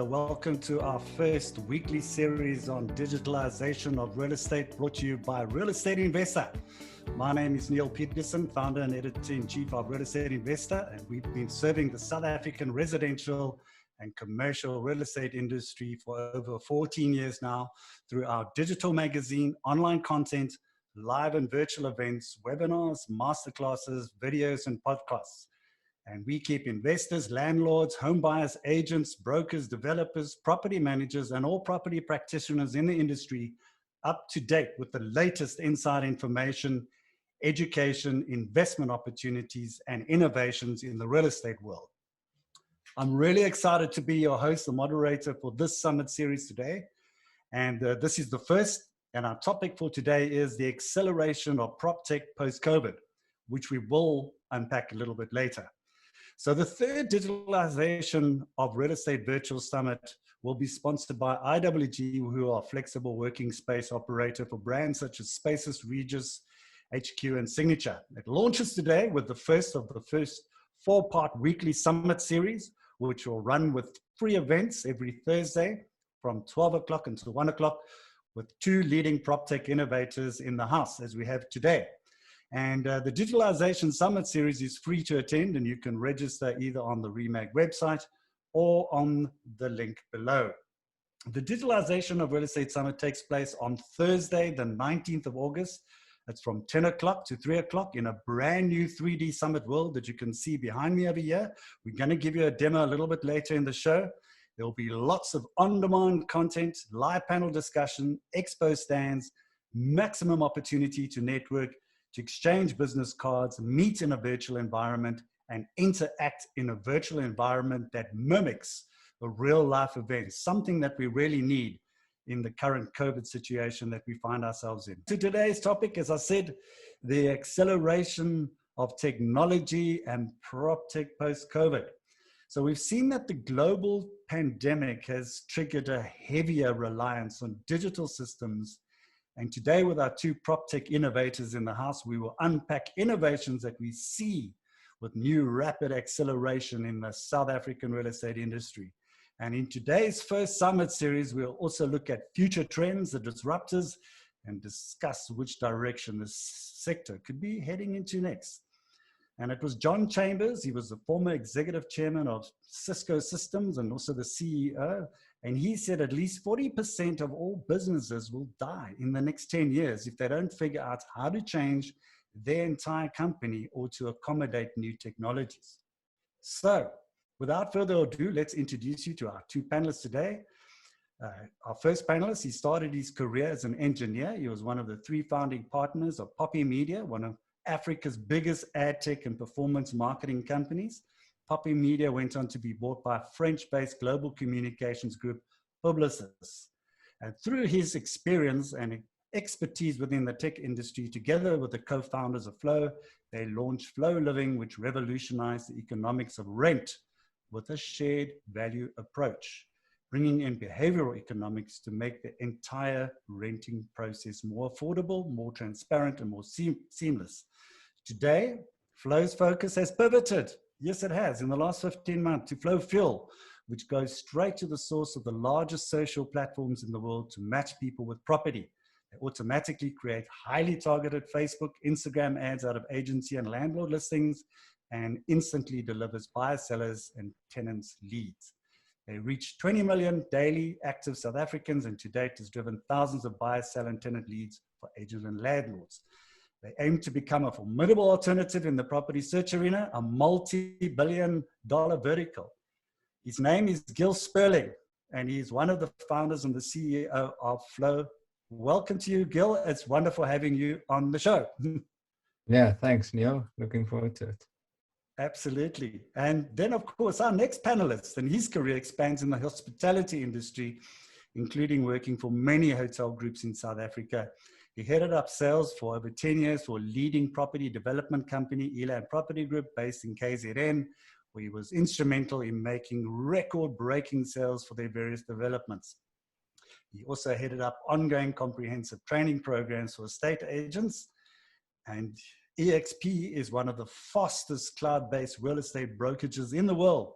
Welcome to our first weekly series on digitalization of real estate, brought to you by Real Estate Investor. My name is Neil Peterson, founder and editor-in-chief of Real Estate Investor, and we've been serving the South African residential and commercial real estate industry for over 14 years now through our digital magazine, online content, live and virtual events, webinars, masterclasses, videos, and podcasts. And we keep investors, landlords, home buyers, agents, brokers, developers, property managers, and all property practitioners in the industry up to date with the latest inside information, education, investment opportunities, and innovations in the real estate world. I'm really excited to be your host, the moderator for this summit series today. And this is the first, and our topic for today is the acceleration of PropTech post-COVID, which we will unpack a little bit later. So the third Digitalization of Real Estate Virtual Summit will be sponsored by IWG, who are a flexible working space operator for brands such as Spaces, Regis, HQ, and Signature. It launches today with the first of the four-part weekly summit series, which will run with 3 events every Thursday from 12 o'clock until 1 o'clock with 2 leading PropTech innovators in the house, as we have today. And the Digitalisation Summit Series is free to attend, and you can register either on the REMAG website or on the link below. The Digitalisation of Real Estate Summit takes place on Thursday, the 19th of August. It's from 10 o'clock to 3 o'clock in a brand new 3D Summit world that you can see behind me over here. We're going to give you a demo a little bit later in the show. There will be lots of on-demand content, live panel discussion, expo stands, maximum opportunity to network, to exchange business cards, meet in a virtual environment, and interact in a virtual environment that mimics a real life event, something that we really need in the current COVID situation that we find ourselves in. So today's topic, as I said, the acceleration of technology and PropTech post-COVID. So we've seen that the global pandemic has triggered a heavier reliance on digital systems. And today, with our 2 PropTech innovators in the house, we will unpack innovations that we see with new rapid acceleration in the South African real estate industry. And in today's first summit series, we'll also look at future trends, the disruptors, and discuss which direction this sector could be heading into next. And it was John Chambers. He was the former executive chairman of Cisco Systems and also the CEO. And he said at least 40% of all businesses will die in the next 10 years if they don't figure out how to change their entire company or to accommodate new technologies. So without further ado, let's introduce you to our 2 panelists today. Our first panelist, he started his career as an engineer. He was one of the 3 founding partners of Poppy Media, one of Africa's biggest ad tech and performance marketing companies. Poppy Media went on to be bought by French-based global communications group Publicis. And through his experience and expertise within the tech industry, together with the co-founders of Flow, they launched Flow Living, which revolutionized the economics of rent with a shared value approach, bringing in behavioral economics to make the entire renting process more affordable, more transparent, and more seamless. Today, Flow's focus has pivoted. Yes, it has, in the last 15 months, to Flow Fuel, which goes straight to the source of the largest social platforms in the world to match people with property. They automatically create highly targeted Facebook, Instagram ads out of agency and landlord listings, and instantly delivers buyers, sellers, and tenants leads. They reach 20 million daily active South Africans, and to date has driven thousands of buyer, seller, and tenant leads for agents and landlords. They aim to become a formidable alternative in the property search arena, a multi-billion-dollar vertical. His name is Gil Sperling, and he's one of the founders and the CEO of Flow. Welcome to you, Gil. It's wonderful having you on the show. Yeah, thanks, Neil. Looking forward to it. Absolutely. And then, of course, our next panelist, and his career expands in the hospitality industry, including working for many hotel groups in South Africa. He headed up sales for over 10 years for a leading property development company, Eland Property Group, based in KZN, where he was instrumental in making record-breaking sales for their various developments. He also headed up ongoing comprehensive training programs for estate agents, and EXP is one of the fastest cloud-based real estate brokerages in the world,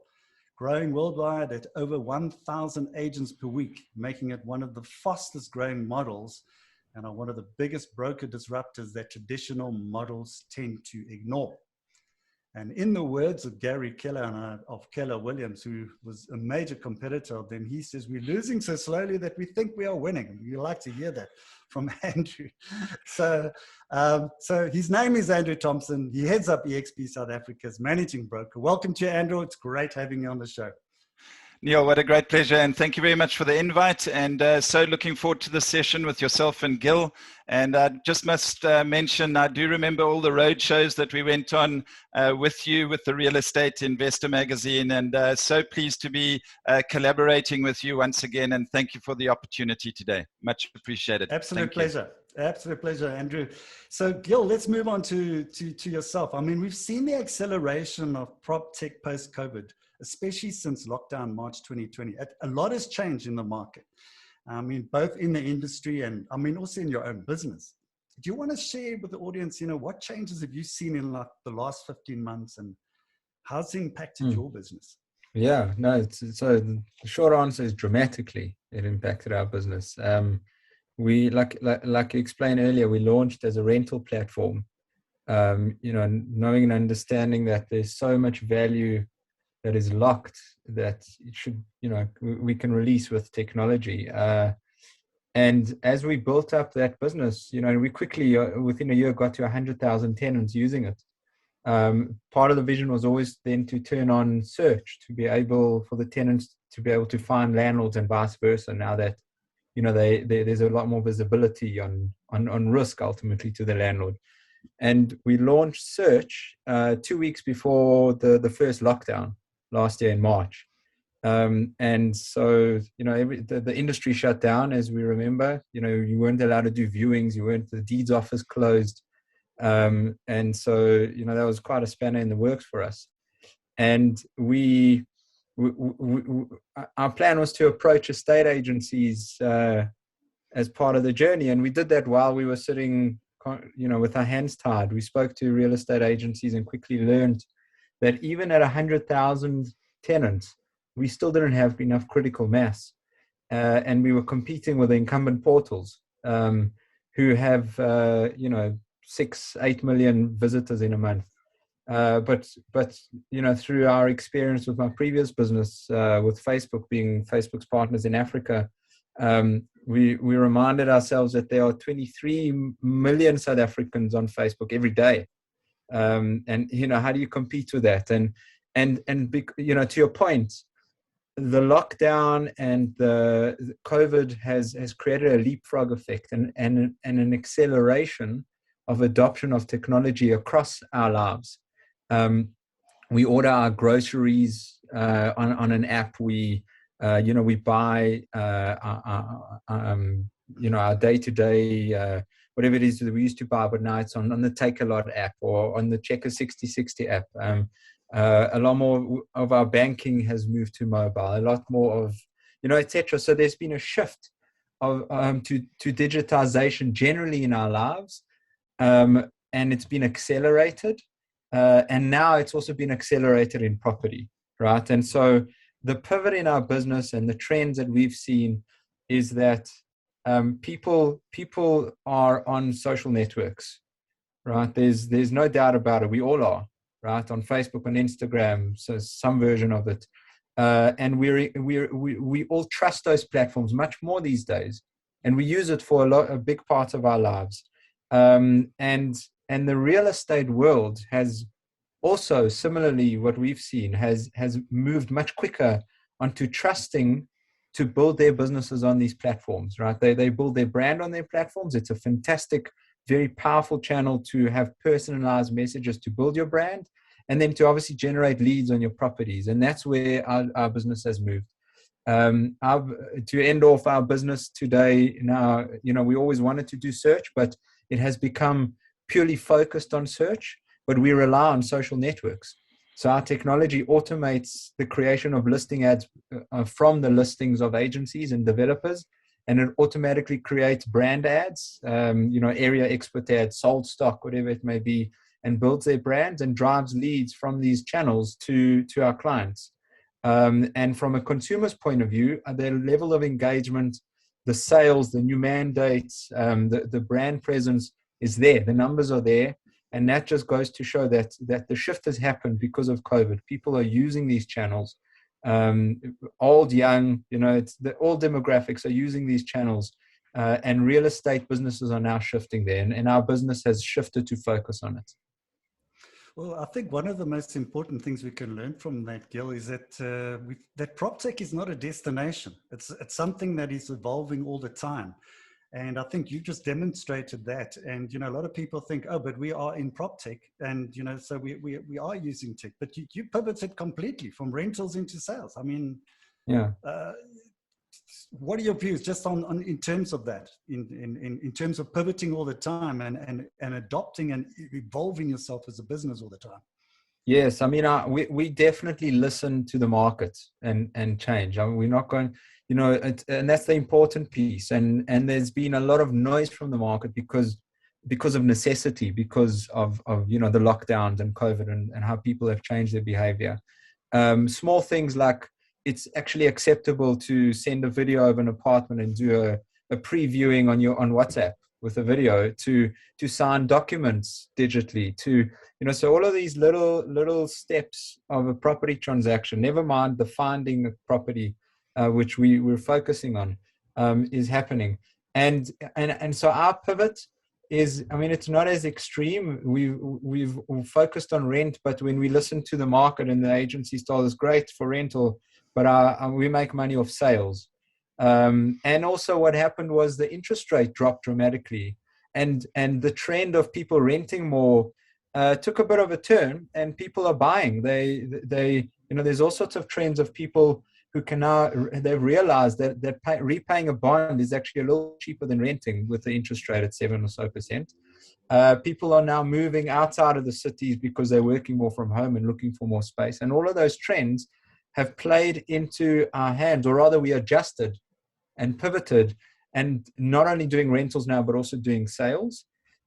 growing worldwide at over 1,000 agents per week, making it one of the fastest growing models and are one of the biggest broker disruptors that traditional models tend to ignore. And in the words of Gary Keller of Keller Williams, who was a major competitor of them, he says, "We're losing so slowly that we think we are winning." You like to hear that from Andrew. So his name is Andrew Thompson. He heads up EXP South Africa's managing broker. Welcome to you, Andrew. It's great having you on the show. Neil, what a great pleasure, and thank you very much for the invite, and so looking forward to the session with yourself and Gil. And I just must mention, I do remember all the road shows that we went on with you, with the Real Estate Investor magazine, and so pleased to be collaborating with you once again, and thank you for the opportunity today. Much appreciated. Absolute pleasure. Absolute pleasure, Andrew. So Gil, let's move on to yourself. I mean, we've seen the acceleration of PropTech post-COVID, especially since lockdown March 2020. A lot has changed in the market. I mean, both in the industry and I mean, also in your own business. Do you want to share with the audience, what changes have you seen in like the last 15 months and how's it impacted your business? Yeah, no, so the short answer is dramatically it impacted our business. We, like you explained earlier, we launched as a rental platform, knowing and understanding that there's so much value that is locked that it should, we can release with technology. And as we built up that business, we quickly, within a year, got to 100,000 tenants using it. Part of the vision was always then to turn on search to be able for the tenants to be able to find landlords and vice versa. Now that, there's a lot more visibility on risk ultimately to the landlord. And we launched search 2 weeks before the first lockdown last year in March. And so, the industry shut down, as we remember. You weren't allowed to do viewings, the deeds office closed. And so, that was quite a spanner in the works for us. And our plan was to approach estate agencies as part of the journey. And we did that while we were sitting, with our hands tied. We spoke to real estate agencies and quickly learned that even at 100,000 tenants, we still didn't have enough critical mass. And we were competing with the incumbent portals who have, 6-8 million visitors in a month. But through our experience with my previous business, with Facebook being Facebook's partners in Africa, we reminded ourselves that there are 23 million South Africans on Facebook every day. And how do you compete with that? And to your point, the lockdown and the COVID has created a leapfrog effect and an acceleration of adoption of technology across our lives. We order our groceries on an app. We buy our day-to-day whatever it is that we used to buy, but now it's on the Take a Lot app or on the Checker 6060 app. A lot more of our banking has moved to mobile. A lot more of etc. So there's been a shift of to digitization generally in our lives, and it's been accelerated. And now it's also been accelerated in property, right? And so the pivot in our business and the trends that we've seen is that people are on social networks, right? There's no doubt about it. We all are, right? On Facebook, on Instagram, so some version of it. And we all trust those platforms much more these days, and we use it for a big part of our lives. And the real estate world has also, similarly, what we've seen has moved much quicker onto trusting to build their businesses on these platforms, right? They build their brand on their platforms. It's a fantastic, very powerful channel to have personalized messages to build your brand, and then to obviously generate leads on your properties. And that's where our business has moved. To end off our business today, now, we always wanted to do search, but it has become purely focused on search, but we rely on social networks. So our technology automates the creation of listing ads from the listings of agencies and developers, and it automatically creates brand ads, area expert ads, sold stock, whatever it may be, and builds their brands and drives leads from these channels to our clients. And from a consumer's point of view, their level of engagement, the sales, the new mandates, the brand presence is there. The numbers are there. And that just goes to show that the shift has happened because of COVID. People are using these channels, old, young, all demographics are using these channels. And real estate businesses are now shifting there. And our business has shifted to focus on it. Well, I think one of the most important things we can learn from that, Gil, is that that PropTech is not a destination. It's something that is evolving all the time. And I think you just demonstrated that. And, a lot of people think, oh, but we are in PropTech. And, so we are using tech. But you pivoted completely from rentals into sales. I mean, yeah. What are your views just on in terms of that, in terms of pivoting all the time and adopting and evolving yourself as a business all the time? Yes, I mean, we definitely listen to the market and change. I mean, we're not going, and that's the important piece. And there's been a lot of noise from the market because of necessity, because of the lockdowns and COVID and how people have changed their behavior. Small things like, it's actually acceptable to send a video of an apartment and do a previewing on WhatsApp with a video, to sign documents digitally, so all of these little steps of a property transaction, never mind the finding of property, which we're focusing on, is happening. And so our pivot is, I mean, it's not as extreme. We've focused on rent, but when we listen to the market and the agencies told us, great for rental, but we make money off sales. And also what happened was the interest rate dropped dramatically, and the trend of people renting more took a bit of a turn, and people are buying. They there's all sorts of trends of people who can now, they've realized that repaying a bond is actually a little cheaper than renting with the interest rate at 7% or so. People are now moving outside of the cities because they're working more from home and looking for more space, and all of those trends have played into our hands, or rather we adjusted and pivoted, and not only doing rentals now, but also doing sales,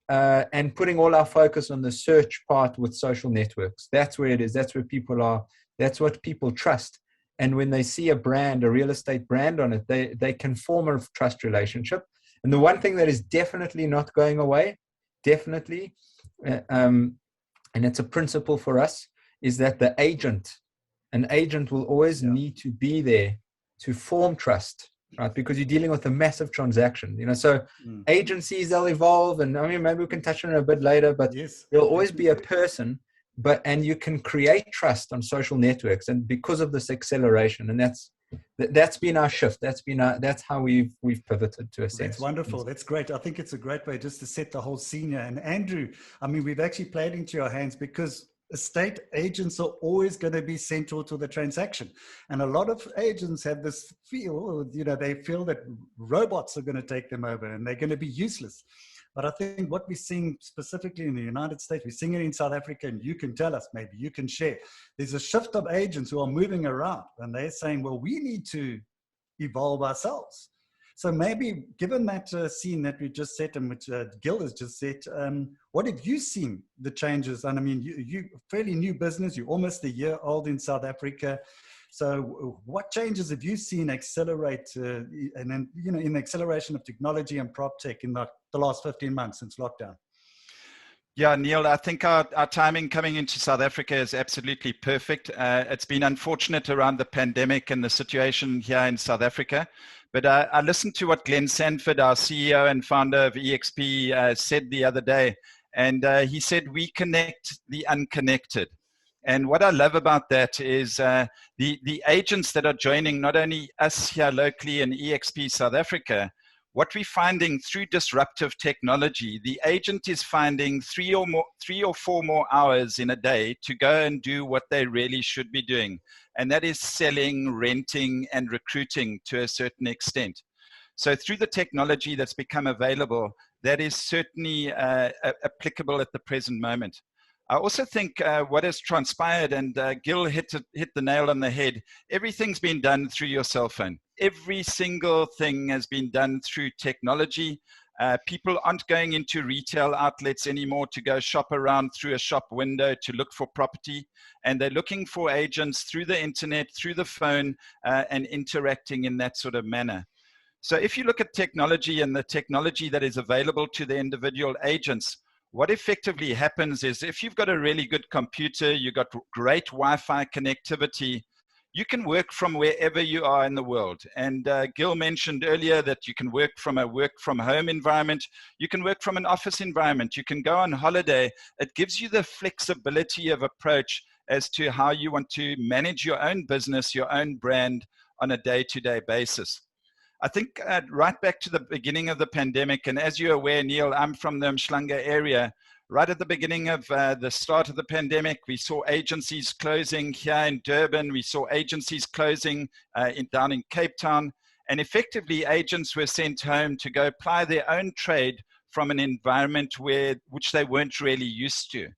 and putting all our focus on the search part with social networks. That's where it is. That's where people are. That's what people trust. And when they see a brand, a real estate brand on it, they can form a trust relationship. And the one thing that is definitely not going away, definitely, and it's a principle for us, is that an agent will always need to be there to form trust, right? Because you're dealing with a massive transaction, so agencies, they'll evolve. And I mean, maybe we can touch on it a bit later, but yes, there'll always be a person, and you can create trust on social networks. And because of this acceleration, and that's been our shift. That's how we've pivoted to a sense. That's wonderful. That's great. I think it's a great way just to set the whole scene. And Andrew, I mean, we've actually played into your hands, because estate agents are always going to be central to the transaction. And a lot of agents have this feel, they feel that robots are going to take them over and they're going to be useless. But I think what we're seeing specifically in the United States, we're seeing it in South Africa, and you can tell us, maybe you can share. There's a shift of agents who are moving around, and they're saying, well, we need to evolve ourselves. So maybe, given that scene that we just set, and which Gil has just set, what have you seen the changes? And I mean, you fairly new business, you're almost a year old in South Africa. So what changes have you seen accelerate, and then, in the acceleration of technology and PropTech in the last 15 months since lockdown? Yeah, Neil, I think our timing coming into South Africa is absolutely perfect. It's been unfortunate around the pandemic and the situation here in South Africa. But I listened to what Glenn Sanford, our CEO and founder of EXP, said the other day. And he said, we connect the unconnected. And what I love about that is the agents that are joining not only us here locally in EXP South Africa, what we're finding through disruptive technology, the agent is finding 3 or 4 more hours in a day to go and do what they really should be doing. And that is selling, renting, and recruiting to a certain extent. So through the technology that's become available, that is certainly applicable at the present moment. I also think what has transpired, and Gil hit the nail on the head, everything's been done through your cell phone. Every single thing has been done through technology. People aren't going into retail outlets anymore to go shop around through a shop window to look for property. And they're looking for agents through the internet, through the phone, and interacting in that sort of manner. So if you look at technology and the technology that is available to the individual agents, what effectively happens is if you've got a really good computer, you've got great Wi-Fi connectivity, you can work from wherever you are in the world. And Gil mentioned earlier that you can work from a work from home environment. You can work from an office environment. You can go on holiday. It gives you the flexibility of approach as to how you want to manage your own business, your own brand on a day-to-day basis. I think right back to the beginning of the pandemic, and as you're aware, Neil, I'm from the Umhlanga area. Right at the beginning of the start of the pandemic, we saw agencies closing here in Durban. We saw agencies closing down in Cape Town. And effectively, agents were sent home to go apply their own trade from an environment which they weren't really used to.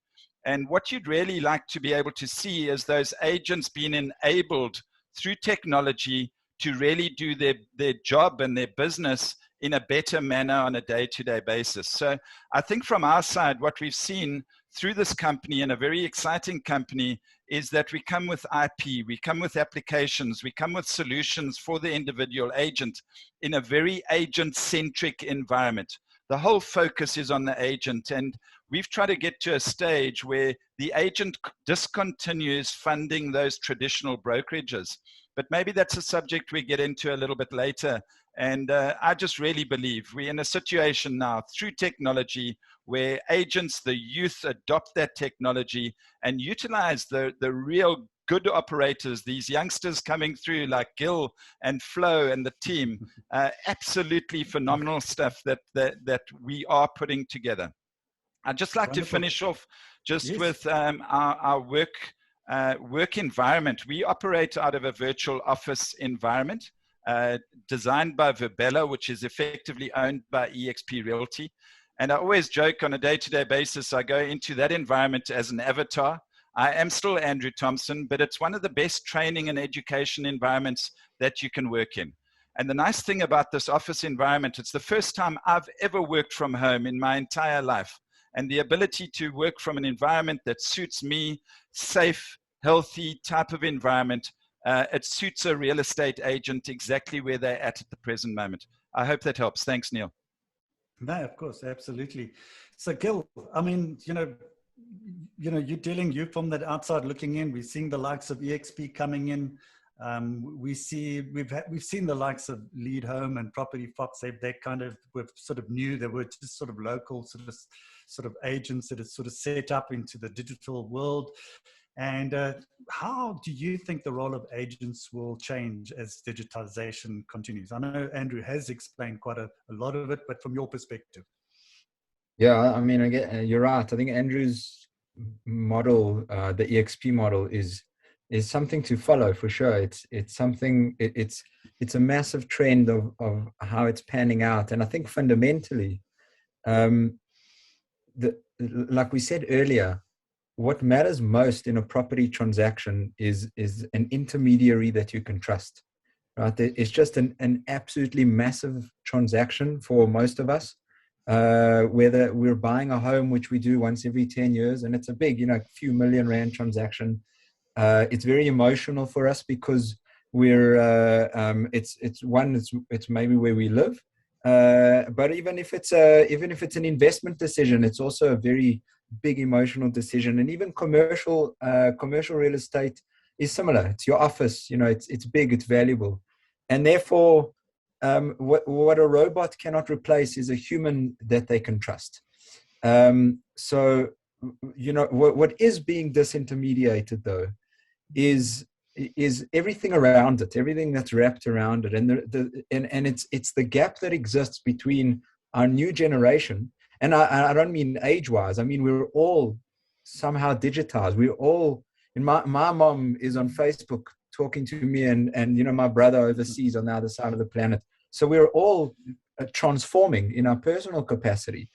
And what you'd really like to be able to see is those agents being enabled through technology to really do their job and their business in a better manner on a day-to-day basis. So I think from our side, what we've seen through this company, and a very exciting company, is that we come with IP, we come with applications, we come with solutions for the individual agent in a very agent-centric environment. The whole focus is on the agent, and we've tried to get to a stage where the agent discontinues funding those traditional brokerages. But maybe that's a subject we get into a little bit later. And I just really believe we're in a situation now through technology where agents, the youth, adopt that technology and utilize the real good operators, these youngsters coming through like Gil and Flo and the team. Absolutely phenomenal stuff that we are putting together. I'd just like to finish off just with our work environment. We operate out of a virtual office environment. Designed by Verbella, which is effectively owned by eXp Realty. And I always joke on a day-to-day basis, I go into that environment as an avatar. I am still Andrew Thompson, but it's one of the best training and education environments that you can work in. And the nice thing about this office environment, it's the first time I've ever worked from home in my entire life. And the ability to work from an environment that suits me, safe, healthy type of environment, it suits a real estate agent exactly where they're at the present moment. I hope that helps. Thanks, Neil. No, of course, absolutely. So, Gil, I mean, you're from that outside looking in. We're seeing the likes of EXP coming in. We've seen the likes of Lead Home and Property Fox. We've sort of knew they were just sort of local sort of agents that are sort of set up into the digital world. And how do you think the role of agents will change as digitalization continues? I know Andrew has explained quite a lot of it, but from your perspective. Yeah, I mean, again, you're right. I think Andrew's model, the EXP model, is something to follow for sure. It's something. It's a massive trend of how it's panning out, and I think fundamentally, like we said earlier, what matters most in a property transaction is an intermediary that you can trust, right? It's just an absolutely massive transaction for most of us, whether we're buying a home, which we do once every 10 years, and it's a big, few million rand transaction. It's very emotional for us because it's maybe where we live. But even if it's an investment decision, it's also a very big emotional decision. And even commercial real estate is similar. It's your office, it's big, it's valuable, and therefore what a robot cannot replace is a human that they can trust. So what is being disintermediated though is everything around it, everything that's wrapped around it, and it's the gap that exists between our new generation. And I don't mean age-wise. I mean, we're all somehow digitized. We're all, and my mom is on Facebook talking to me and my brother overseas on the other side of the planet. So we're all transforming in our personal capacity.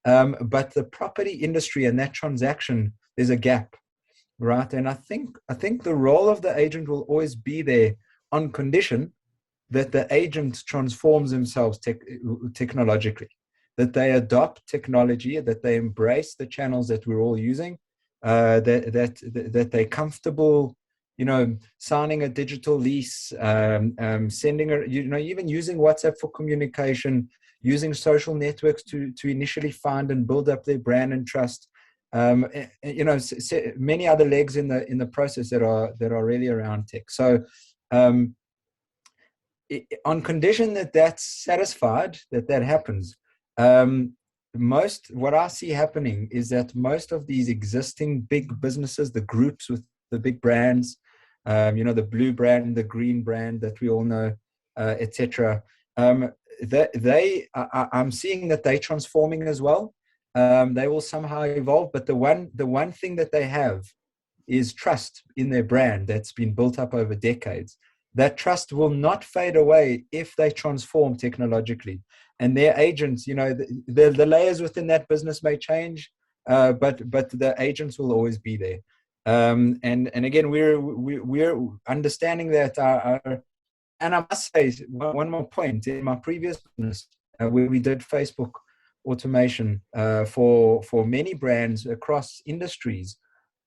But the property industry and that transaction, there's a gap, right? And I think the role of the agent will always be there on condition that the agent transforms themselves technologically. that they adopt technology, that they embrace the channels that we're all using, that they're comfortable, signing a digital lease, sending even using WhatsApp for communication, using social networks to initially find and build up their brand and trust. Many other legs in the process that are really around tech. So on condition that that's satisfied, that happens, what I see happening is that most of these existing big businesses, the groups with the big brands, the blue brand, the green brand that we all know, etc. I'm seeing that they're transforming as well. They will somehow evolve, but the one thing that they have is trust in their brand that's been built up over decades. That trust will not fade away if they transform technologically. And their agents, the layers within that business may change, but the agents will always be there. And again, we're understanding that. And I must say one more point. In my previous business, where we did Facebook automation for many brands across industries,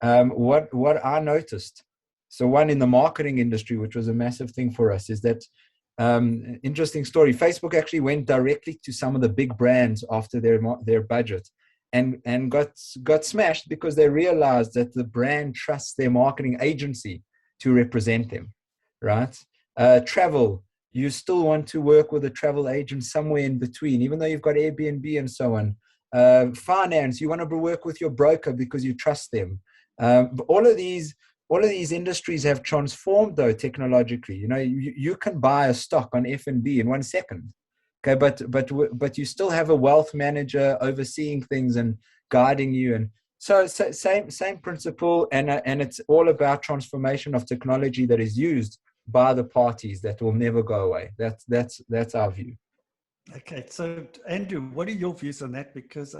what I noticed. So one in the marketing industry, which was a massive thing for us, is that interesting story. Facebook actually went directly to some of the big brands after their budget, and got smashed because they realized that the brand trusts their marketing agency to represent them, right? Travel, you still want to work with a travel agent somewhere in between, even though you've got Airbnb and so on. Finance, you want to work with your broker because you trust them. But all of these industries have transformed, though, technologically. You can buy a stock on F&B in 1 second. Okay, but you still have a wealth manager overseeing things and guiding you, and so same principle, and it's all about transformation of technology that is used by the parties that will never go away. That's our view. Okay, so Andrew, what are your views on that? Because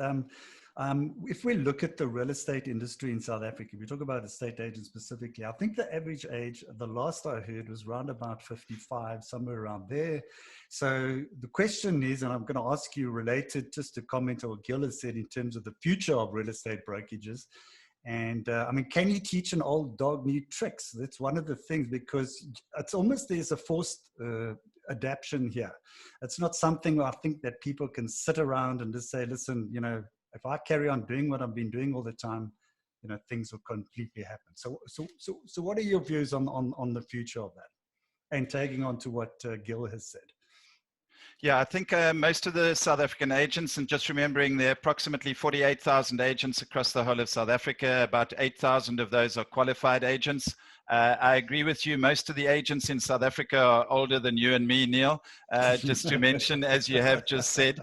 if we look at the real estate industry in South Africa, we talk about estate agents specifically, I think the average age, the last I heard, was around about 55, somewhere around there. So the question is, and I'm going to ask you related just to comment on what Gil has said in terms of the future of real estate brokerages. And can you teach an old dog new tricks? That's one of the things, because it's almost, there's a forced adaptation here. It's not something where I think that people can sit around and just say, listen, if I carry on doing what I've been doing all the time, things will completely happen. So what are your views on the future of that? And tagging on to what Gil has said. Yeah, I think most of the South African agents, and just remembering there are approximately 48,000 agents across the whole of South Africa, about 8,000 of those are qualified agents. I agree with you. Most of the agents in South Africa are older than you and me, Neil, just to mention, as you have just said.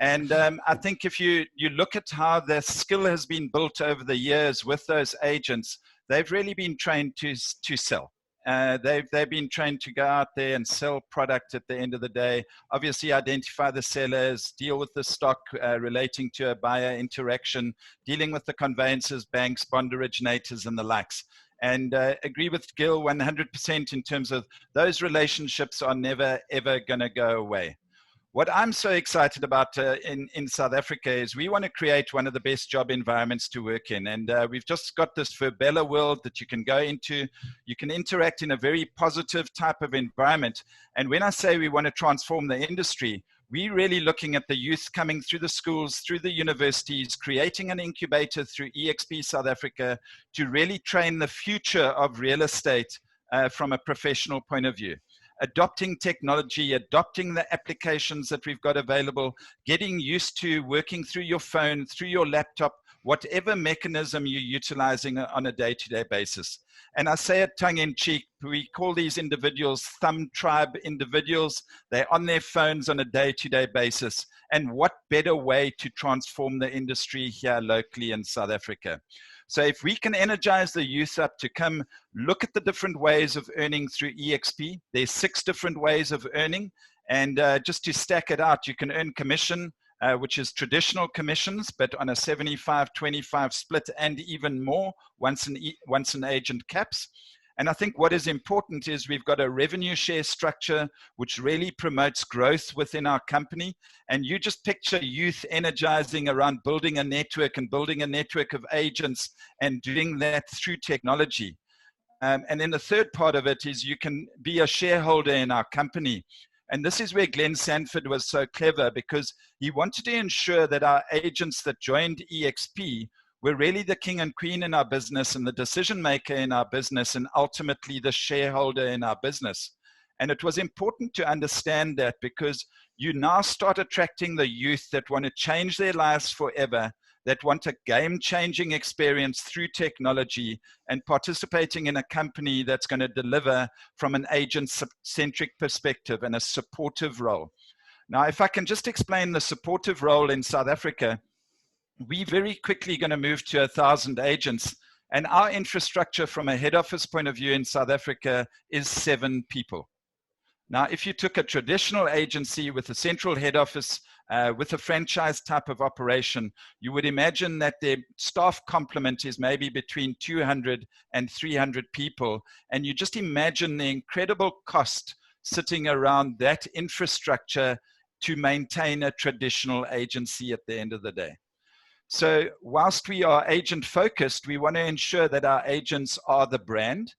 And I think if you look at how the skill has been built over the years with those agents, they've really been trained to sell. They've been trained to go out there and sell product at the end of the day, obviously identify the sellers, deal with the stock relating to a buyer interaction, dealing with the conveyancers, banks, bond originators, and the likes. And agree with Gil 100% in terms of those relationships are never, ever going to go away. What I'm so excited about in South Africa is we want to create one of the best job environments to work in. And we've just got this Verbella world that you can go into. You can interact in a very positive type of environment. And when I say we want to transform the industry, we're really looking at the youth coming through the schools, through the universities, creating an incubator through EXP South Africa to really train the future of real estate from a professional point of view. Adopting technology, adopting the applications that we've got available, getting used to working through your phone, through your laptop, whatever mechanism you're utilizing on a day-to-day basis. And I say it tongue-in-cheek, we call these individuals thumb tribe individuals. They're on their phones on a day-to-day basis. And what better way to transform the industry here locally in South Africa? So if we can energize the youth up to come look at the different ways of earning through EXP, there's 6 different ways of earning. And just to stack it out, you can earn commission, which is traditional commissions, but on a 75-25 split and even more once an agent caps. And I think what is important is we've got a revenue share structure which really promotes growth within our company. And you just picture youth energizing around building a network and building a network of agents and doing that through technology. And then the third part of it is you can be a shareholder in our company. And this is where Glenn Sanford was so clever, because he wanted to ensure that our agents that joined EXP were really the king and queen in our business and the decision maker in our business and ultimately the shareholder in our business. And it was important to understand that, because you now start attracting the youth that want to change their lives forever, that want a game-changing experience through technology, and participating in a company that's going to deliver from an agent-centric perspective and a supportive role. Now, if I can just explain the supportive role in South Africa, we're very quickly going to move to 1,000 agents. And our infrastructure from a head office point of view in South Africa is 7 people. Now, if you took a traditional agency with a central head office, with a franchise type of operation, you would imagine that their staff complement is maybe between 200 and 300 people. And you just imagine the incredible cost sitting around that infrastructure to maintain a traditional agency at the end of the day. So whilst we are agent focused, we want to ensure that our agents are the brand.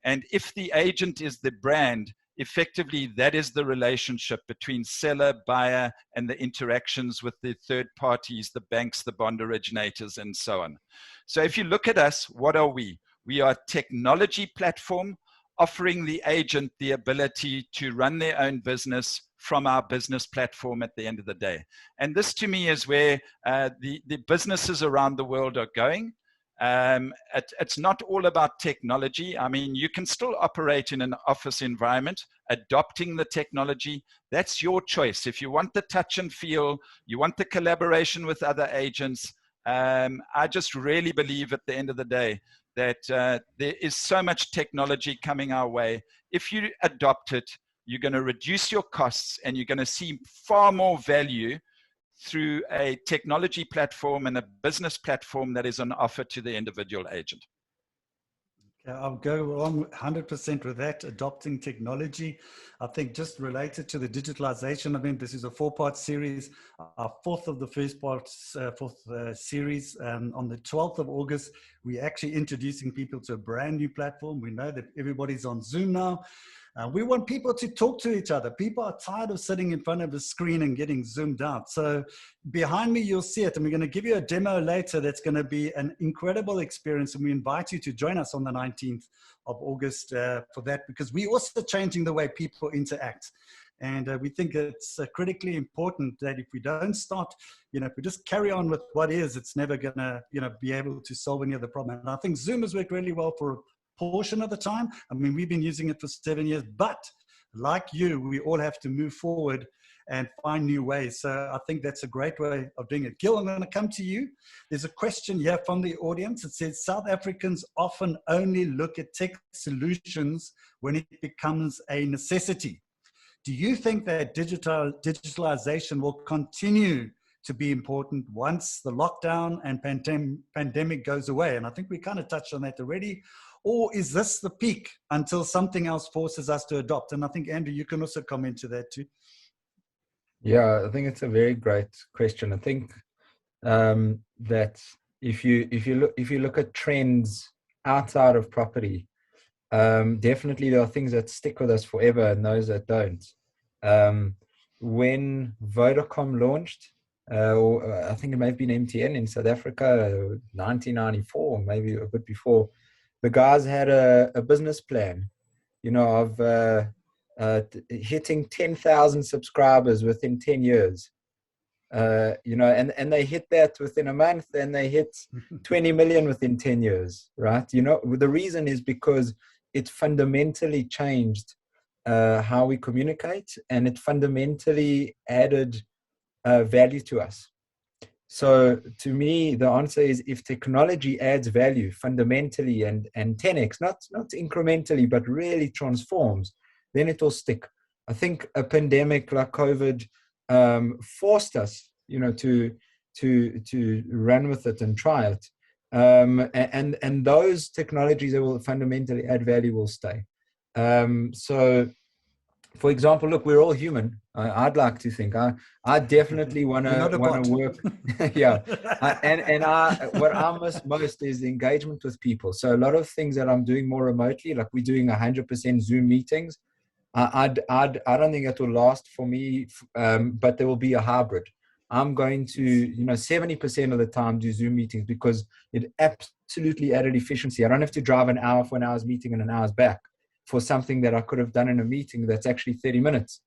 And if the agent is the brand, effectively that is the relationship between seller, buyer, and the interactions with the third parties, the banks, the bond originators, and so on. So if you look at us, what are we? We are a technology platform offering the agent the ability to run their own business from our business platform at the end of the day. And this to me is where the businesses around the world are going. It's not all about technology. I mean, you can still operate in an office environment, adopting the technology. That's your choice. If you want the touch and feel, you want the collaboration with other agents, I just really believe at the end of the day that there is so much technology coming our way. If you adopt it, you're going to reduce your costs and you're going to see far more value through a technology platform and a business platform that is on offer to the individual agent. I'll go along 100% with that, adopting technology. I think just related to the digitalization event, this is a 4-part series, our fourth of the fourth series. On the 12th of August, we're actually introducing people to a brand new platform. We know that everybody's on Zoom now. We want people to talk to each other. People are tired of sitting in front of a screen and getting zoomed out. So behind me, you'll see it. And we're going to give you a demo later that's going to be an incredible experience. And we invite you to join us on the 19th of August for that, because we're also changing the way people interact. And we think it's critically important that if we don't start, if we just carry on with what is, it's never going to, be able to solve any of the problem. And I think Zoom has worked really well for portion of the time. I mean, we've been using it for 7 years, but like you, we all have to move forward and find new ways. So I think that's a great way of doing it. Gil, I'm going to come to you. There's a question here from the audience. It says, South Africans often only look at tech solutions when it becomes a necessity. Do you think that digitalization will continue to be important once the lockdown and pandemic goes away? And I think we kind of touched on that already. Or is this the peak until something else forces us to adopt? And I think, Andrew, you can also comment to that too. Yeah, I think it's a very great question. I think that if you look at trends outside of property, definitely there are things that stick with us forever and those that don't. When Vodacom launched, or I think it may have been MTN in South Africa, 1994, maybe a bit before, the guys had a business plan, of hitting 10,000 subscribers within 10 years. And they hit that within a month, and they hit 20 million within 10 years, right? The reason is because it fundamentally changed how we communicate, and it fundamentally added value to us. So to me, the answer is, if technology adds value fundamentally and 10x, not incrementally, but really transforms, then it will stick. I think a pandemic like COVID forced us, to run with it and try it. And those technologies that will fundamentally add value will stay. So, for example, look, we're all human. I'd like to think I definitely want to work. Yeah, what I miss most is engagement with people. So a lot of things that I'm doing more remotely, like we're doing 100% Zoom meetings. I don't think it will last for me, but there will be a hybrid. I'm going to, 70% of the time do Zoom meetings because it absolutely added efficiency. I don't have to drive an hour for an hour's meeting and an hour's back for something that I could have done in a meeting that's actually 30 minutes.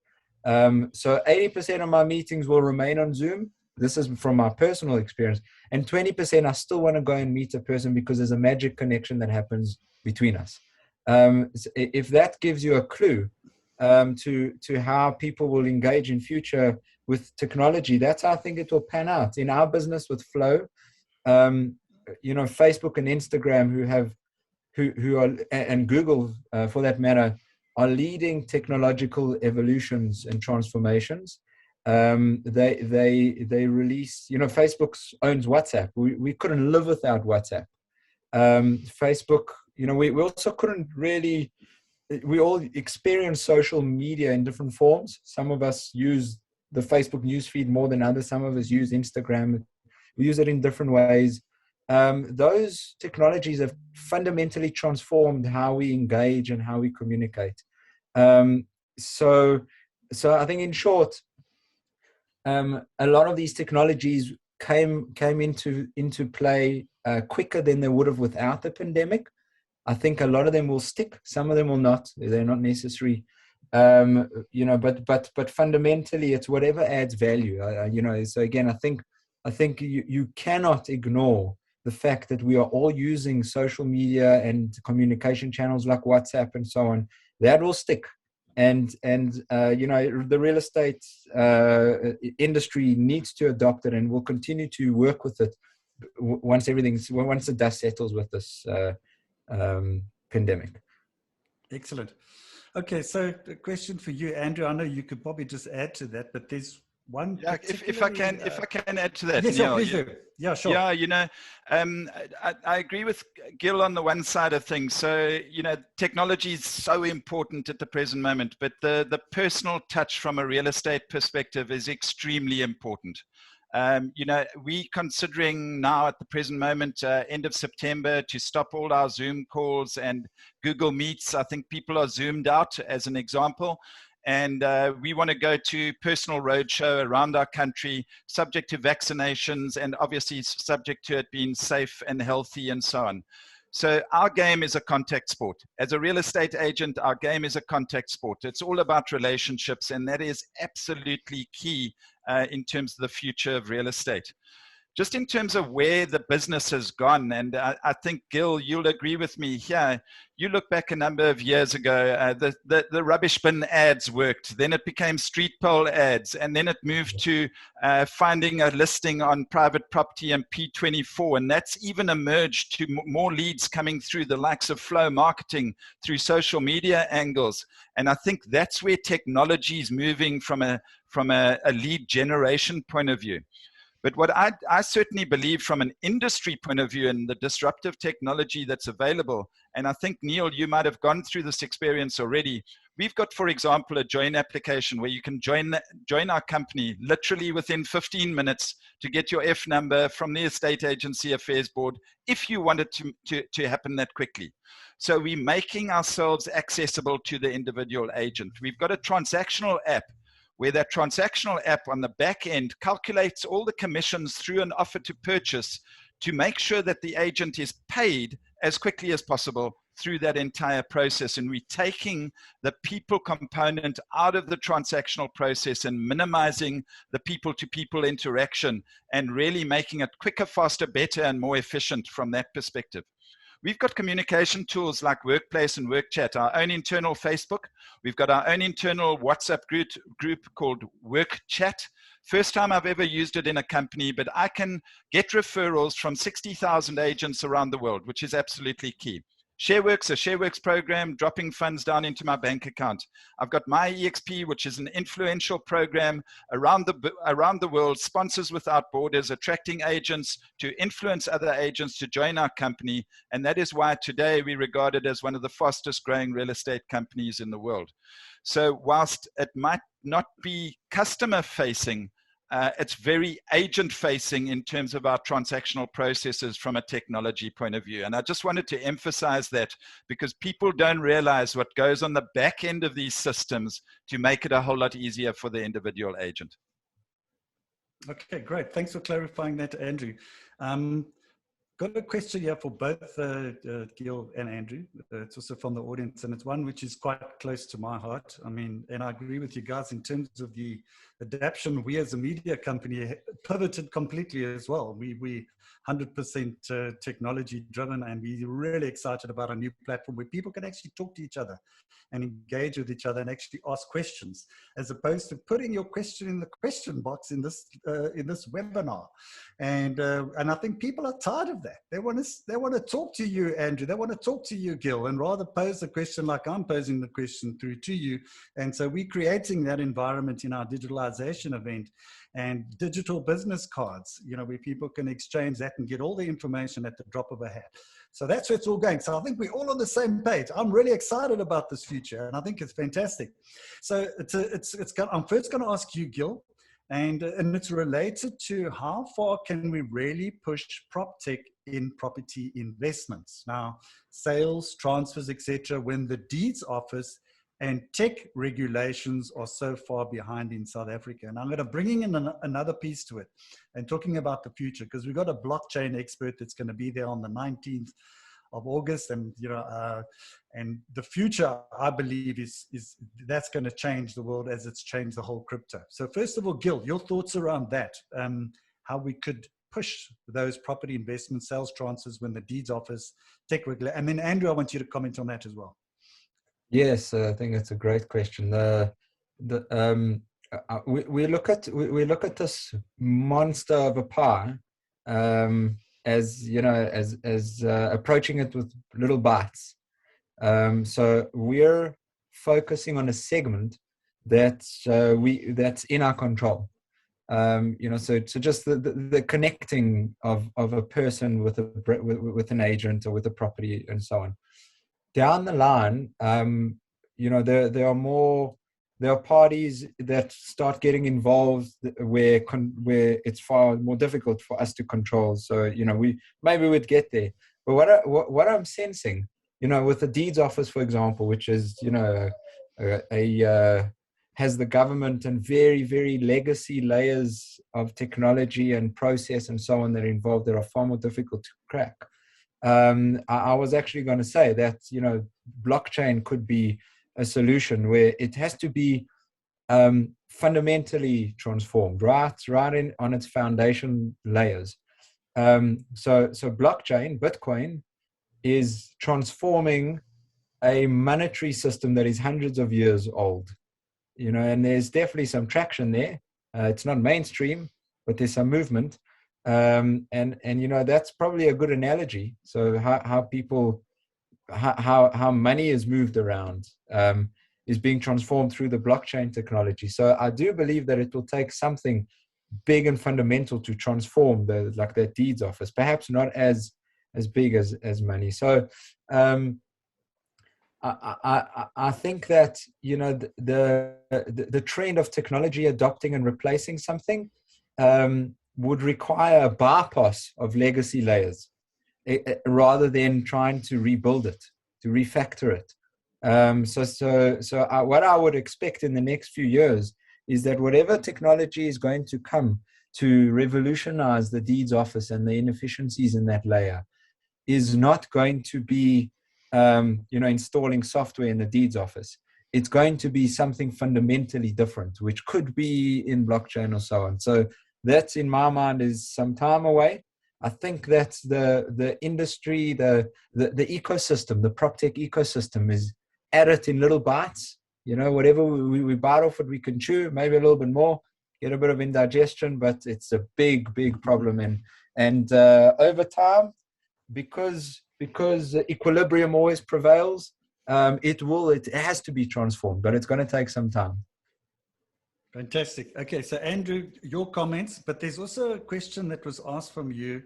So 80% of my meetings will remain on Zoom. This is from my personal experience. And 20% I still want to go and meet a person because there's a magic connection that happens between us. If that gives you a clue to how people will engage in future with technology, that's how I think it will pan out. In our business with Flow, Facebook and Instagram who are, and Google for that matter, are leading technological evolutions and transformations. They release, Facebook owns WhatsApp. We couldn't live without WhatsApp. Facebook, we also couldn't really, we all experience social media in different forms. Some of us use the Facebook newsfeed more than others. Some of us use Instagram. We use it in different ways. Those technologies have fundamentally transformed how we engage and how we communicate. So I think in short, a lot of these technologies came into play quicker than they would have without the pandemic. I think a lot of them will stick. Some of them will not. They're not necessary. But fundamentally, it's whatever adds value. So again, I think you cannot ignore the fact that we are all using social media and communication channels like WhatsApp and so on. That will stick. And the real estate industry needs to adopt it and will continue to work with it once the dust settles with this pandemic. Excellent. Okay, so a question for you, Andrew. I know you could probably just add to that, but there's one. Yeah, if I can add to that. Yes, Neil, please do. Yeah, sure. Yeah, I agree with Gil on the one side of things. So, technology is so important at the present moment, but the personal touch from a real estate perspective is extremely important. We considering now at the present moment, end of September, to stop all our Zoom calls and Google Meets. I think people are Zoomed out as an example. And we want to go to personal roadshow around our country, subject to vaccinations and obviously subject to it being safe and healthy and so on. So our game is a contact sport. As a real estate agent, our game is a contact sport. It's all about relationships, and that is absolutely key in terms of the future of real estate. Just in terms of where the business has gone, and I think, Gil, you'll agree with me here. You look back a number of years ago, the rubbish bin ads worked. Then it became street pole ads, and then it moved to finding a listing on private property and P24, and that's even emerged to more leads coming through the likes of Flow marketing through social media angles. And I think that's where technology is moving from a lead generation point of view. But what I certainly believe from an industry point of view and the disruptive technology that's available, and I think, Neil, you might have gone through this experience already. We've got, for example, a join application where you can join our company literally within 15 minutes to get your F number from the Estate Agency Affairs Board if you want it to happen that quickly. So we're making ourselves accessible to the individual agent. We've got a transactional app where that transactional app on the back end calculates all the commissions through an offer to purchase to make sure that the agent is paid as quickly as possible through that entire process. And we're taking the people component out of the transactional process and minimizing the people-to-people interaction and really making it quicker, faster, better, and more efficient from that perspective. We've got communication tools like Workplace and WorkChat, our own internal Facebook. We've got our own internal WhatsApp group called WorkChat. First time I've ever used it in a company, but I can get referrals from 60,000 agents around the world, which is absolutely key. ShareWorks, a ShareWorks program, dropping funds down into my bank account. I've got my EXP, which is an influential program around the world, Sponsors Without Borders, attracting agents to influence other agents to join our company. And that is why today we regard it as one of the fastest growing real estate companies in the world. So whilst it might not be customer facing, it's very agent facing in terms of our transactional processes from a technology point of view. And I just wanted to emphasize that because people don't realize what goes on the back end of these systems to make it a whole lot easier for the individual agent. Okay, great. Thanks for clarifying that, Andrew. Got a question here for both Gil and Andrew. It's also from the audience, and it's one which is quite close to my heart. I mean, and I agree with you guys in terms of the adaptation. We as a media company pivoted completely as well. We 100% technology driven, and we're really excited about a new platform where people can actually talk to each other and engage with each other and actually ask questions, as opposed to putting your question in the question box in this webinar. And I think people are tired of that. They want to talk to you, Andrew. They want to talk to you, Gil, and rather pose the question like I'm posing the question through to you. And so we're creating that environment in our digitalization event and digital business cards, you know, where people can exchange that and get all the information at the drop of a hat. So that's where it's all going. So I think we're all on the same page. I'm really excited about this future, and I think it's fantastic. So I'm first going to ask you, Gil, and it's related to how far can we really push PropTech in property investments? Now, sales, transfers, etc., when the deeds office and tech regulations are so far behind in South Africa. And I'm going to bring in another piece to it and talking about the future, because we've got a blockchain expert that's going to be there on the 19th of August. And, you know, and the future, I believe, is that's going to change the world as it's changed the whole crypto. So first of all, Gil, your thoughts around that, how we could push those property investment sales transfers when the deeds office tech regulate. And then Andrew, I want you to comment on that as well. Yes, I think it's a great question. We look at this monster of a pie, as you know, as approaching it with little bites. So we're focusing on a segment that's in our control. You know, so just the connecting of a person with an agent or with a property and so on. Down the line, you know, there are parties that start getting involved where it's far more difficult for us to control. So, you know, maybe we'd get there. But what I'm sensing, you know, with the deeds office, for example, which is, you know, has the government and very, very legacy layers of technology and process and so on that are involved that are far more difficult to crack. I was actually going to say that, you know, blockchain could be a solution where it has to be fundamentally transformed, right on its foundation layers. So blockchain, Bitcoin, is transforming a monetary system that is hundreds of years old, you know, and there's definitely some traction there. It's not mainstream, but there's some movement. And you know, that's probably a good analogy. So how money is moved around is being transformed through the blockchain technology. So I do believe that it will take something big and fundamental to transform like that deeds office, perhaps not as big as money. So I think that, you know, the trend of technology adopting and replacing something would require a bypass of legacy layers rather than trying to rebuild it, to refactor it. What I would expect in the next few years is that whatever technology is going to come to revolutionize the deeds office and the inefficiencies in that layer is not going to be, you know, installing software in the deeds office. It's going to be something fundamentally different, which could be in blockchain or so on. So that's, in my mind, is some time away. I think that the industry, the ecosystem, the PropTech ecosystem is at it in little bites. You know, whatever we bite off it, we can chew, maybe a little bit more, get a bit of indigestion, but it's a big problem. And over time, because because equilibrium always prevails, it has to be transformed, but it's going to take some time. Fantastic. Okay, so Andrew, your comments, but there's also a question that was asked from you.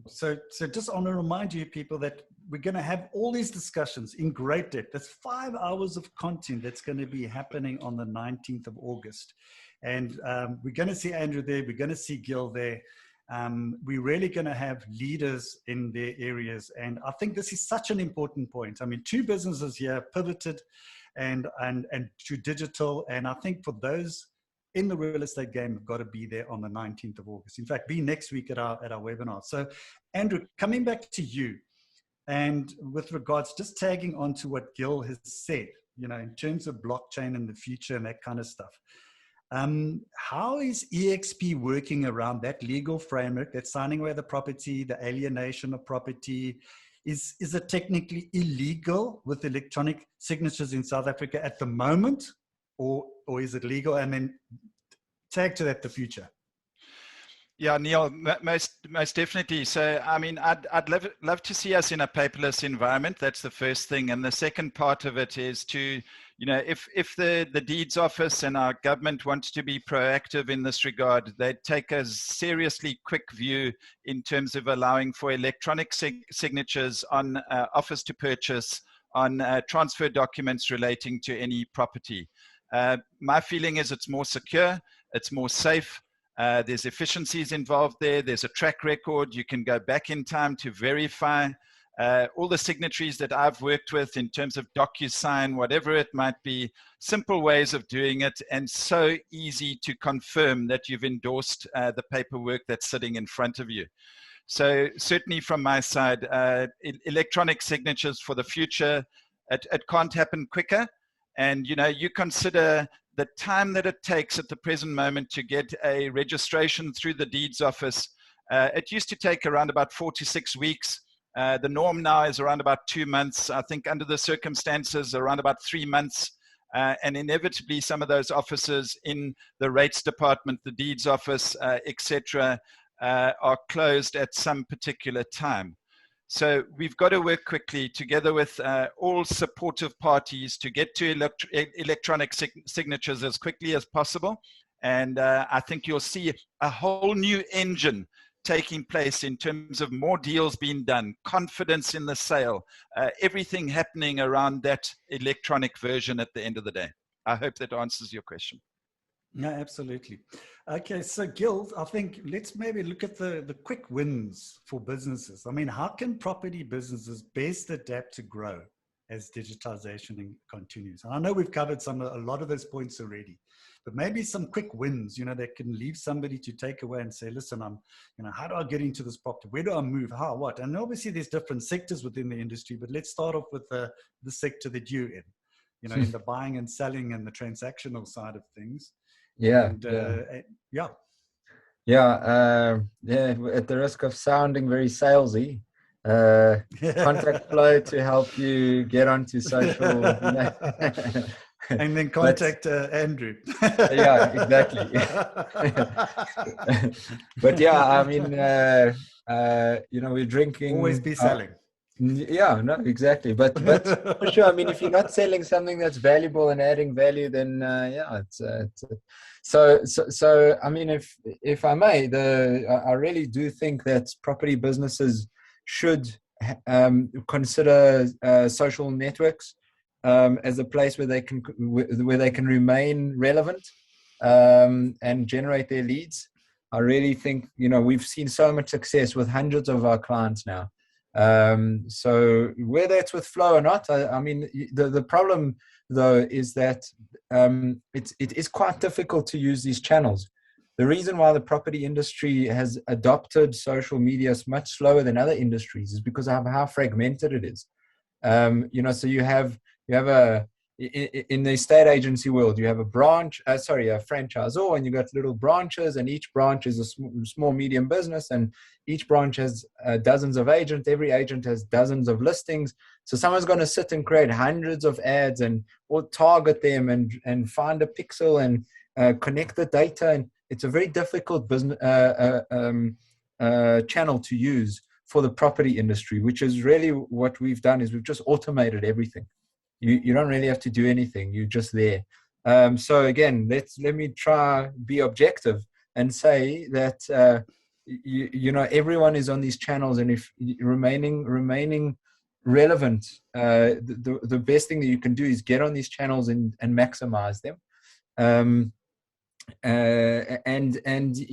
So just want to remind you people that we're going to have all these discussions in great depth. That's 5 hours of content that's going to be happening on the 19th of August. And we're going to see Andrew there. We're going to see Gil there. We're really going to have leaders in their areas. And I think this is such an important point. I mean, 2 businesses here pivoted and to digital. And I think for those in the real estate game, have got to be there on the 19th of August. In fact, be next week at our webinar. So Andrew, coming back to you, and with regards, just tagging on to what Gil has said, you know, in terms of blockchain in the future and that kind of stuff. How is EXP working around that legal framework, that signing away the property, the alienation of property? Is it technically illegal with electronic signatures in South Africa at the moment? Or is it legal? And then tag to that the future. Yeah, Neil, most definitely. So, I mean, I'd love to see us in a paperless environment. That's the first thing. And the second part of it is to, you know, if the deeds office and our government wants to be proactive in this regard, they'd take a seriously quick view in terms of allowing for electronic signatures on offers to purchase, on transfer documents relating to any property. My feeling is it's more secure, it's more safe. There's efficiencies involved there. There's a track record. You can go back in time to verify all the signatories that I've worked with in terms of DocuSign, whatever it might be, simple ways of doing it, and so easy to confirm that you've endorsed the paperwork that's sitting in front of you. So certainly from my side, electronic signatures for the future, it can't happen quicker. And, you know, you consider the time that it takes at the present moment to get a registration through the deeds office. It used to take around about 4 to 6 weeks. The norm now is around about 2 months. I think under the circumstances, around about 3 months. And inevitably, some of those offices in the rates department, the deeds office, etc., are closed at some particular time. So we've got to work quickly together with all supportive parties to get to electronic signatures as quickly as possible. And I think you'll see a whole new engine taking place in terms of more deals being done, confidence in the sale, everything happening around that electronic version at the end of the day. I hope that answers your question. No, absolutely. Okay, so Gil, I think let's maybe look at the quick wins for businesses. I mean, how can property businesses best adapt to grow as digitization continues? And I know we've covered a lot of those points already, but maybe some quick wins, you know, that can leave somebody to take away and say, listen, you know, how do I get into this property? Where do I move? How, what? And obviously there's different sectors within the industry, but let's start off with the sector that you're in, you know, in the buying and selling and the transactional side of things. Yeah. And, yeah. Yeah. At the risk of sounding very salesy, contact Flow to help you get onto social. And then contact Andrew. Yeah, exactly. But yeah, I mean, you know, we're drinking. Always be selling. Yeah, no, exactly. But for sure, I mean, if you're not selling something that's valuable and adding value, then yeah, it's so. I mean, if I may, I really do think that property businesses should consider social networks as a place where they can remain relevant and generate their leads. I really think, you know, we've seen so much success with hundreds of our clients now. So whether it's with Flow or not, I mean, the problem though is that it is quite difficult to use these channels. The reason why the property industry has adopted social media much slower than other industries is because of how fragmented it is. You know, so you have in the estate agency world, you have a franchisor, and you got little branches, and each branch is a small medium business, and each branch has dozens of agents. Every agent has dozens of listings. So someone's going to sit and create hundreds of ads or target them and find a pixel and connect the data. And it's a very difficult business channel to use for the property industry, which is really what we've done is we've just automated everything. You don't really have to do anything. You're just there. So again, let me try be objective and say that you know, everyone is on these channels, and if remaining relevant, the best thing that you can do is get on these channels and maximize them. And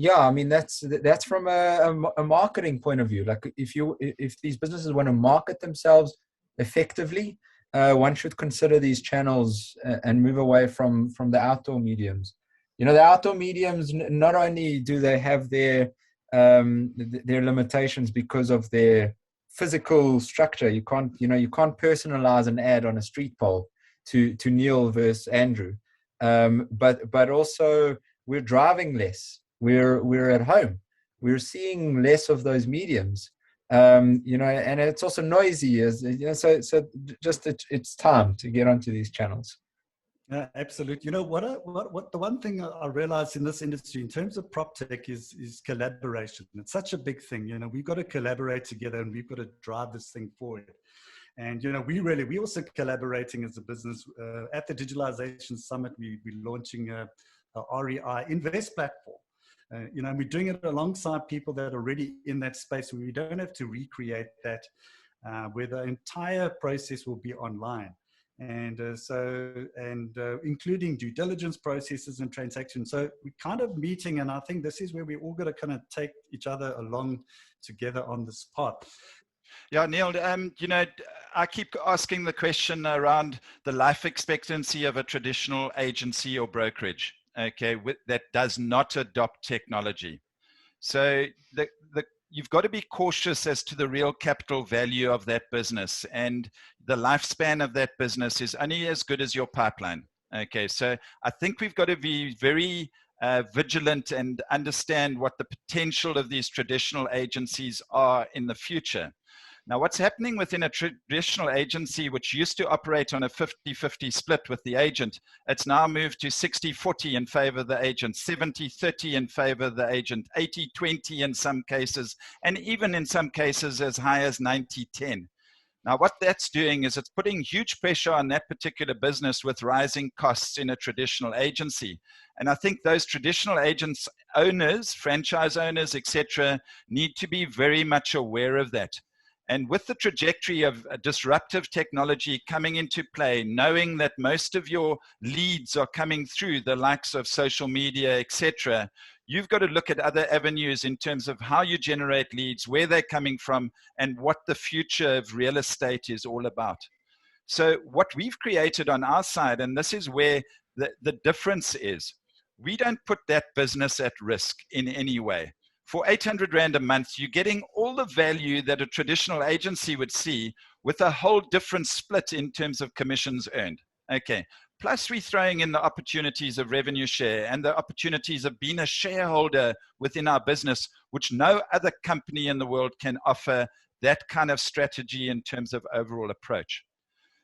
yeah, I mean, that's from a marketing point of view. Like if these businesses want to market themselves effectively, one should consider these channels and move away from the outdoor mediums. You know, the outdoor mediums, not only do they have their limitations because of their physical structure. You can't personalize an ad on a street pole to Neil versus Andrew. But also we're driving less. We're at home. We're seeing less of those mediums. You know, and it's also noisy. As you know, so just it's time to get onto these channels. Yeah, absolutely. You know what the one thing I realized in this industry in terms of PropTech is collaboration. It's such a big thing. You know, we've got to collaborate together, and we've got to drive this thing forward. And you know, we also collaborating as a business at the Digitalisation Summit. We're launching a REI Invest platform. You know, and we're doing it alongside people that are already in that space, where we don't have to recreate that, where the entire process will be online. And including due diligence processes and transactions. So we're kind of meeting, and I think this is where we all got to kind of take each other along together on this path. Yeah, Neil, you know, I keep asking the question around the life expectancy of a traditional agency or brokerage, okay, that does not adopt technology. So you've got to be cautious as to the real capital value of that business, and the lifespan of that business is only as good as your pipeline. Okay, so I think we've got to be very vigilant and understand what the potential of these traditional agencies are in the future. Now, what's happening within a traditional agency, which used to operate on a 50-50 split with the agent, it's now moved to 60-40 in favor of the agent, 70-30 in favor of the agent, 80-20 in some cases, and even in some cases as high as 90-10. Now, what that's doing is it's putting huge pressure on that particular business with rising costs in a traditional agency. And I think those traditional agents, owners, franchise owners, etc., need to be very much aware of that. And with the trajectory of disruptive technology coming into play, knowing that most of your leads are coming through the likes of social media, etc., you've got to look at other avenues in terms of how you generate leads, where they're coming from, and what the future of real estate is all about. So what we've created on our side, and this is where the difference is, we don't put that business at risk in any way. For 800 Rand a month, you're getting all the value that a traditional agency would see with a whole different split in terms of commissions earned. Okay. Plus, we're throwing in the opportunities of revenue share and the opportunities of being a shareholder within our business, which no other company in the world can offer that kind of strategy in terms of overall approach.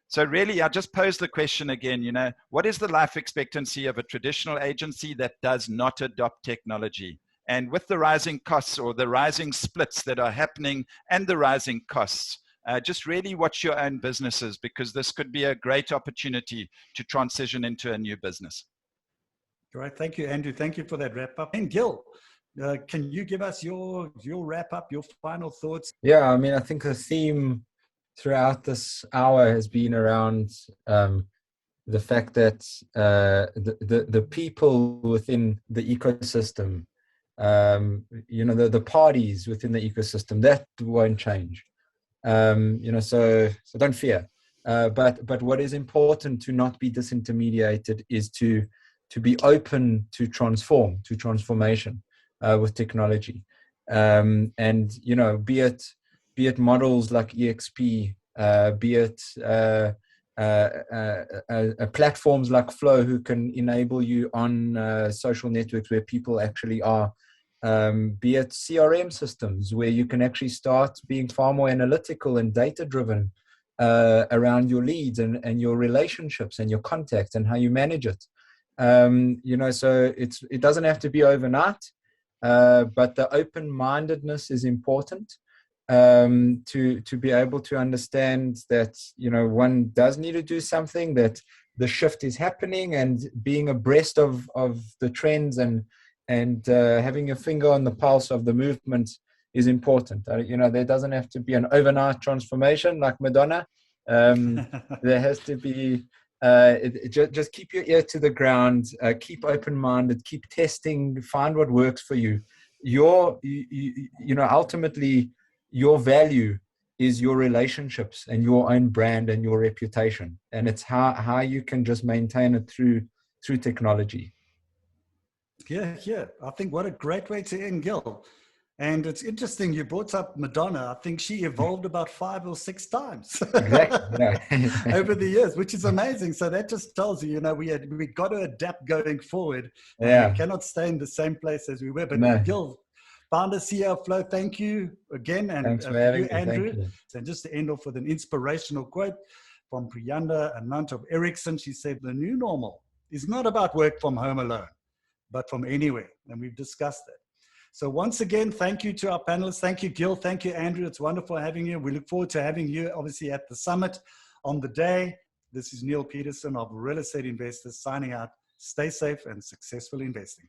So really, I just pose the question again, you know, what is the life expectancy of a traditional agency that does not adopt technology? And with the rising costs or the rising splits that are happening and the rising costs, just really watch your own businesses, because this could be a great opportunity to transition into a new business. Great. Thank you, Andrew. Thank you for that wrap up. And Gil, can you give us your wrap up, your final thoughts? Yeah, I mean, I think the theme throughout this hour has been around the fact that the people within the ecosystem, you know, the parties within the ecosystem, that won't change. You know, so don't fear. But what is important to not be disintermediated is to be open to transformation with technology. And you know, be it models like EXP, be it platforms like Flow, who can enable you on social networks where people actually are, be it CRM systems where you can actually start being far more analytical and data driven around your leads and your relationships and your contacts and how you manage it. You know, so it doesn't have to be overnight, but the open-mindedness is important. to be able to understand that, you know, one does need to do something, that the shift is happening, and being abreast of the trends and having your finger on the pulse of the movement is important. You know, there doesn't have to be an overnight transformation like Madonna. There has to be just keep your ear to the ground, keep open-minded, keep testing, find what works for you. You know, ultimately your value is your relationships and your own brand and your reputation, and it's how you can just maintain it through technology. Yeah, I think what a great way to end, Gil. And it's interesting you brought up Madonna. I think she evolved about 5 or 6 times Exactly. Yeah. over the years, which is amazing. So that just tells you, you know, we got to adapt going forward, and Yeah. we cannot stay in the same place as we were. But No. Gil, founder, CEO of Flow, thank you again, and Thanks for for having you, me. Andrew. Thank you. So just to end off with an inspirational quote from Priyanda Anant of Ericsson. She said, "The new normal is not about work from home alone, but from anywhere." And we've discussed that. So once again, thank you to our panelists. Thank you, Gil. Thank you, Andrew. It's wonderful having you. We look forward to having you, obviously, at the summit on the day. This is Neil Peterson of Real Estate Investors signing out. Stay safe and successful investing.